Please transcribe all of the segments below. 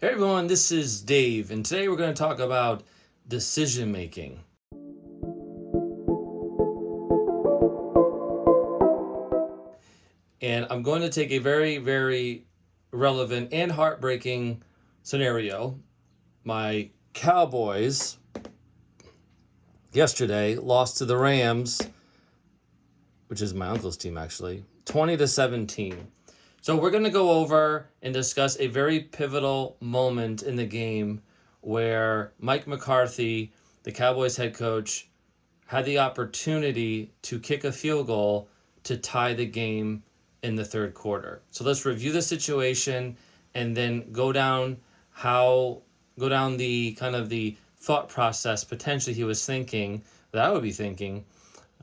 Hey everyone, this is Dave, and today we're going to talk about decision making. And I'm going to take a very, very relevant and heartbreaking scenario. My Cowboys yesterday lost to the Rams, which is my uncle's team actually, 20-17. So we're going to go over and discuss a very pivotal moment in the game where Mike McCarthy, the Cowboys head coach, had the opportunity to kick a field goal to tie the game in the third quarter. So let's review the situation and then go down the kind of the thought process potentially he was thinking, that I would be thinking,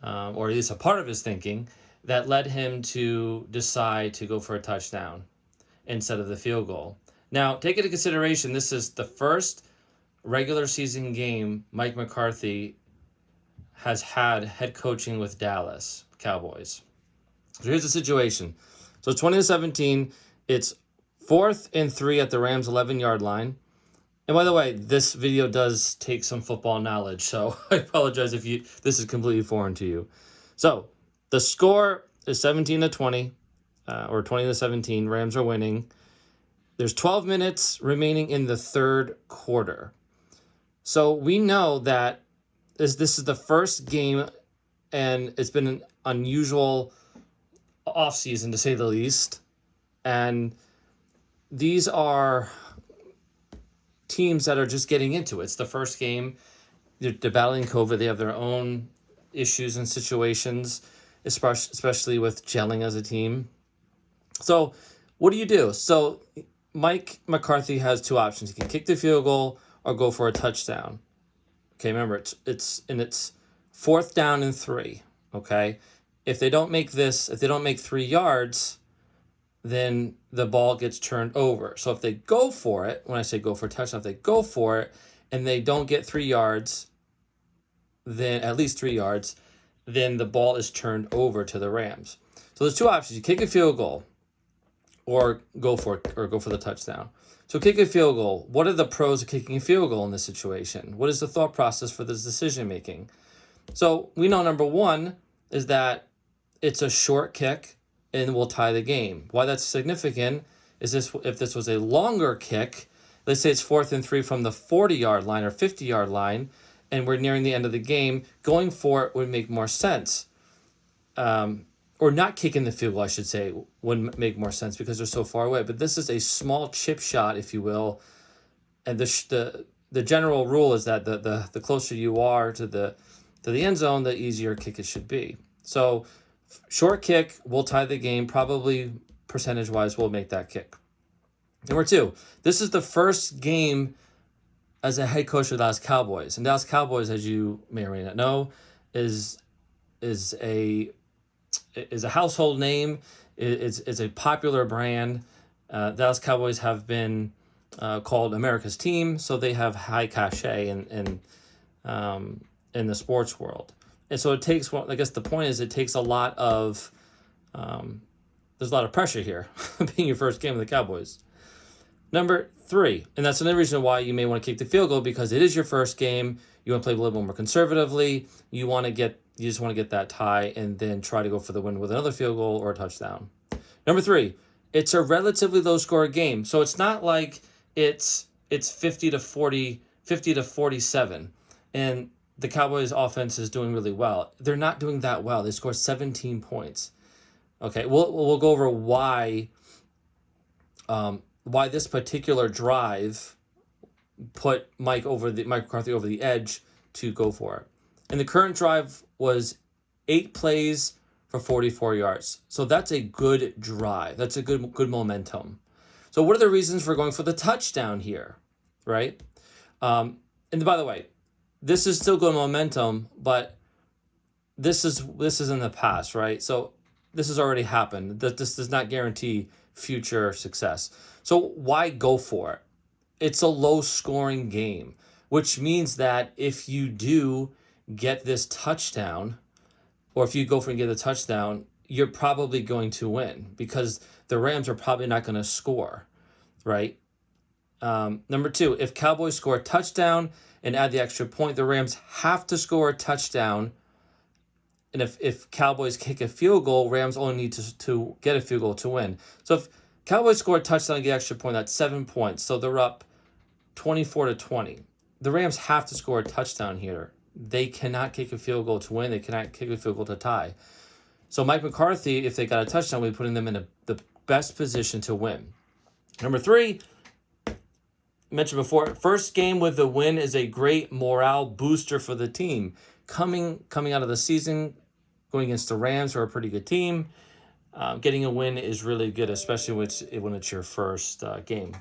or at least a part of his thinking, that led him to decide to go for a touchdown instead of the field goal. Now, take into consideration, this is the first regular season game Mike McCarthy has had head coaching with Dallas Cowboys. So here's the situation. So 20-17, it's 4th and 3 at the Rams 11-yard line. And by the way, this video does take some football knowledge, so I apologize if this is completely foreign to you. So the score is 17-20, or 20-17. Rams are winning. There's 12 minutes remaining in the third quarter. So we know that this is the first game, and it's been an unusual offseason, to say the least. And these are teams that are just getting into it. It's the first game. They're battling COVID. They have their own issues and situations, especially with gelling as a team. So what do? So Mike McCarthy has two options. He can kick the field goal or go for a touchdown. Okay, remember, it's 4th down and 3, okay? If they don't make 3 yards, then the ball gets turned over. So if they go for it, when I say go for a touchdown, if they go for it and they don't get 3 yards, then at least 3 yards, then the ball is turned over to the Rams. So there's two options. You kick a field goal or go for the touchdown. So kick a field goal. What are the pros of kicking a field goal in this situation? What is the thought process for this decision making? So we know number one is that it's a short kick and will tie the game. Why that's significant is if this was a longer kick, let's say it's 4th and 3 from the 40-yard line or 50-yard line, and we're nearing the end of the game, going for it would make more sense. Or not kicking the field goal, I should say, would make more sense because they're so far away. But this is a small chip shot, if you will. And the general rule is that the closer you are to the end zone, the easier kick it should be. So short kick will tie the game, probably percentage-wise will make that kick. Number two, this is the first game as a head coach of the Dallas Cowboys. And Dallas Cowboys, as you may or may not know, is a household name. It's a popular brand. Dallas Cowboys have been called America's team, so they have high cachet in the sports world. And so it takes, I guess the point is, it takes a lot of, there's a lot of pressure here, being your first game with the Cowboys. Number three, and that's another reason why you may want to kick the field goal, because it is your first game. You want to play a little more conservatively. You just want to get that tie and then try to go for the win with another field goal or a touchdown. Number three, it's a relatively low score game. So it's not like it's 50-40, 50-47. And the Cowboys offense is doing really well. They're not doing that well. They scored 17 points. Okay, we'll go over why this particular drive put Mike McCarthy over the edge to go for it. And the current drive was 8 plays for 44 yards. So that's a good drive. That's a good momentum. So what are the reasons for going for the touchdown here, right? And by the way, this is still good momentum, but this is in the past, right? So this has already happened. This does not guarantee future success. So why go for it? It's a low-scoring game, which means that if you do get this touchdown, or if you go for and get a touchdown, you're probably going to win because the Rams are probably not going to score, right? Number 2, if Cowboys score a touchdown and add the extra point, the Rams have to score a touchdown. And if Cowboys kick a field goal, Rams only need to get a field goal to win. So if Cowboys score a touchdown and get extra point, that's 7 points. So they're up 24-20. The Rams have to score a touchdown here. They cannot kick a field goal to win. They cannot kick a field goal to tie. So Mike McCarthy, if they got a touchdown, we're putting them in the best position to win. Number 3, mentioned before, first game with the win is a great morale booster for the team. Coming out of the season, going against the Rams, who are a pretty good team, getting a win is really good, especially when it's your first game.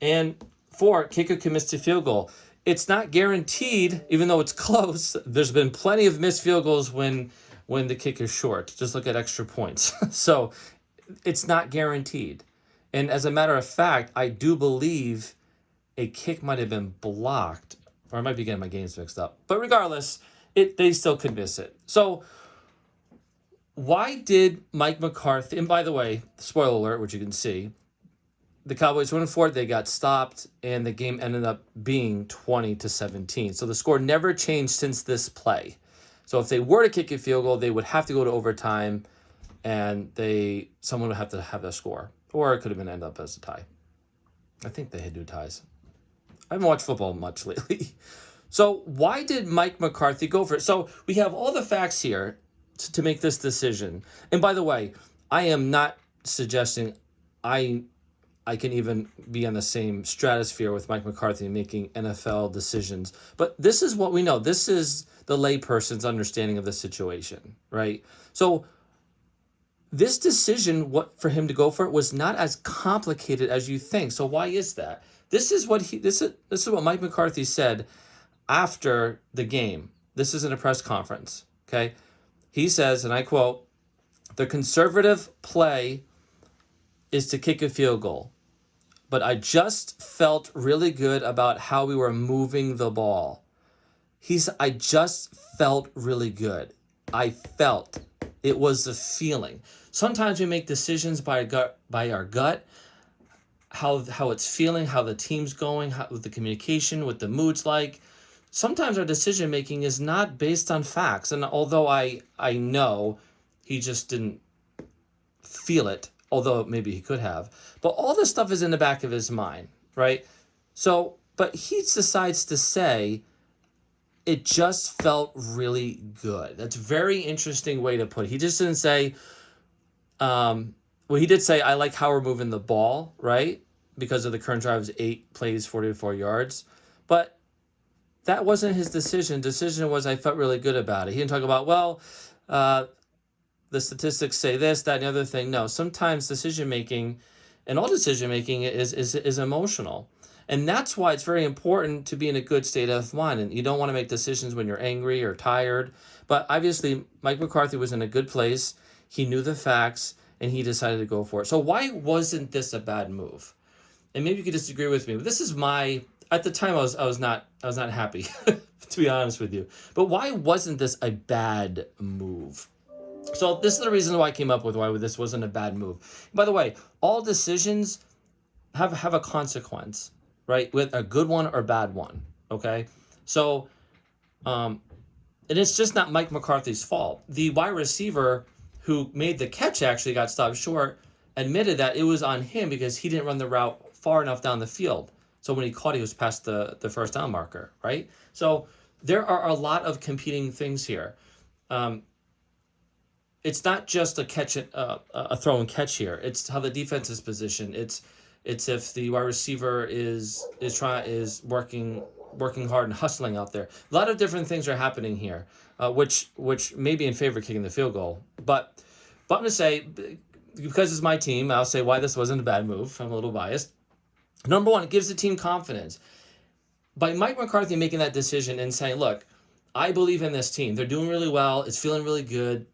And 4, kicker can miss a field goal. It's not guaranteed, even though it's close. There's been plenty of missed field goals when the kick is short. Just look at extra points. So it's not guaranteed. And as a matter of fact, I do believe a kick might have been blocked, or I might be getting my games mixed up. But regardless, they still could miss it. So why did Mike McCarthy, and by the way, spoiler alert, which you can see, the Cowboys went for it, they got stopped, and the game ended up being 20-17. So the score never changed since this play. So if they were to kick a field goal, they would have to go to overtime, and someone would have to have that score. Or it could have been end up as a tie. I think they had do ties. I haven't watched football much lately. So why did Mike McCarthy go for it? So we have all the facts here to make this decision. And by the way, I am not suggesting I can even be on the same stratosphere with Mike McCarthy making NFL decisions. But this is what we know. This is the layperson's understanding of the situation, right? So this decision, for him to go for it, was not as complicated as you think. So why is that? This is what Mike McCarthy said after the game. This is in a press conference. Okay, he says, and I quote, "The conservative play is to kick a field goal, but I just felt really good about how we were moving the ball." I just felt really good. I felt. It was a feeling. Sometimes we make decisions by our gut, how it's feeling, how the team's going, with the communication, what the mood's like. Sometimes our decision making is not based on facts. And although I know he just didn't feel it, although maybe he could have, but all this stuff is in the back of his mind, right? So, but he decides to say, it just felt really good. That's a very interesting way to put it. He just didn't say, he did say, I like how we're moving the ball, right? Because of the current drive was 8 plays, 44 yards. But that wasn't his decision. Decision was, I felt really good about it. He didn't talk about, the statistics say this, that, and the other thing. No, sometimes decision-making, and all decision-making is emotional. And that's why it's very important to be in a good state of mind. And you don't want to make decisions when you're angry or tired. But obviously, Mike McCarthy was in a good place. He knew the facts, and he decided to go for it. So why wasn't this a bad move? And maybe you could disagree with me, but this is at the time I was not happy, to be honest with you. But why wasn't this a bad move? So this is the reason why I came up with why this wasn't a bad move. By the way, all decisions have a consequence, right? With a good one or bad one, okay? So, and it's just not Mike McCarthy's fault. The wide receiver who made the catch actually got stopped short, admitted that it was on him because he didn't run the route far enough down the field. So when he caught, he was past the first down marker, right? So there are a lot of competing things here. It's not just a throw and catch here. It's how the defense is positioned. It's if the wide receiver is working hard and hustling out there. A lot of different things are happening here, which may be in favor of kicking the field goal. But I'm going to say, because it's my team, I'll say why this wasn't a bad move. I'm a little biased. Number one, it gives the team confidence. By Mike McCarthy making that decision and saying, look, I believe in this team. They're doing really well. It's feeling really good.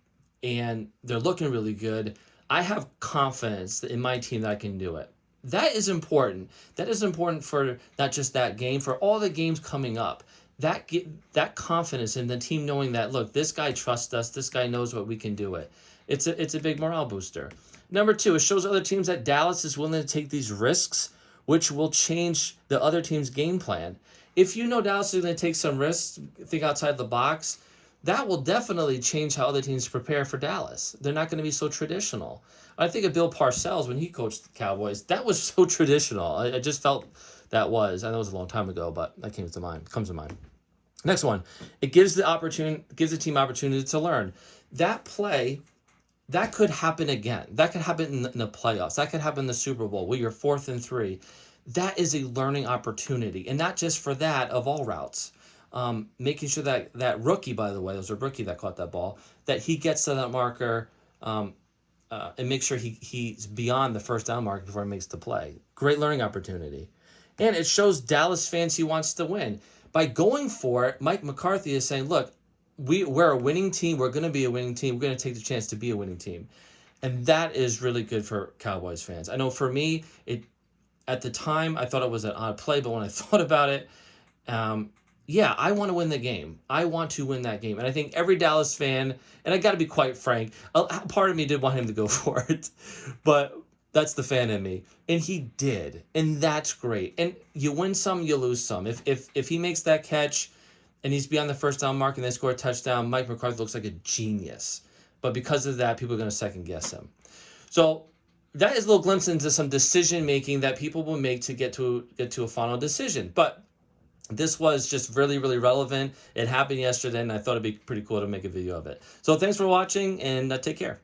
And they're looking really good. I have confidence in my team that I can do it. That is important. That is important for not just that game, for all the games coming up. That confidence in the team knowing that, look, this guy trusts us. This guy knows what we can do it. It's a big morale booster. Number two, it shows other teams that Dallas is willing to take these risks which will change the other team's game plan. If you know Dallas is going to take some risks, think outside the box, that will definitely change how other teams prepare for Dallas. They're not going to be so traditional. I think of Bill Parcells when he coached the Cowboys. That was so traditional. I just felt that was. I know it was a long time ago, but that comes to mind. Next one, it gives the team opportunity to learn. That play, that could happen again. That could happen in the playoffs. That could happen in the Super Bowl where you're 4th and 3. That is a learning opportunity, and not just for that, of all routes. Making sure that rookie, by the way, it was a rookie that caught that ball, that he gets to that marker and make sure he's beyond the first down marker before he makes the play. Great learning opportunity. And it shows Dallas fans he wants to win. By going for it, Mike McCarthy is saying, look, we're a winning team. We're going to be a winning team. We're going to take the chance to be a winning team. And that is really good for Cowboys fans. I know for me, at the time, I thought it was an odd play, but when I thought about it, yeah, I want to win the game. I want to win that game. And I think every Dallas fan, and I got to be quite frank, part of me did want him to go for it, but that's the fan in me. And he did. And that's great. And you win some, you lose some. If he makes that catch and he's beyond the first down mark and they score a touchdown, Mike McCarthy looks like a genius. But because of that, people are going to second guess him. So that is a little glimpse into some decision making that people will make to get to a final decision. But this was just really, really relevant. It happened yesterday, and I thought it'd be pretty cool to make a video of it. So thanks for watching, and take care.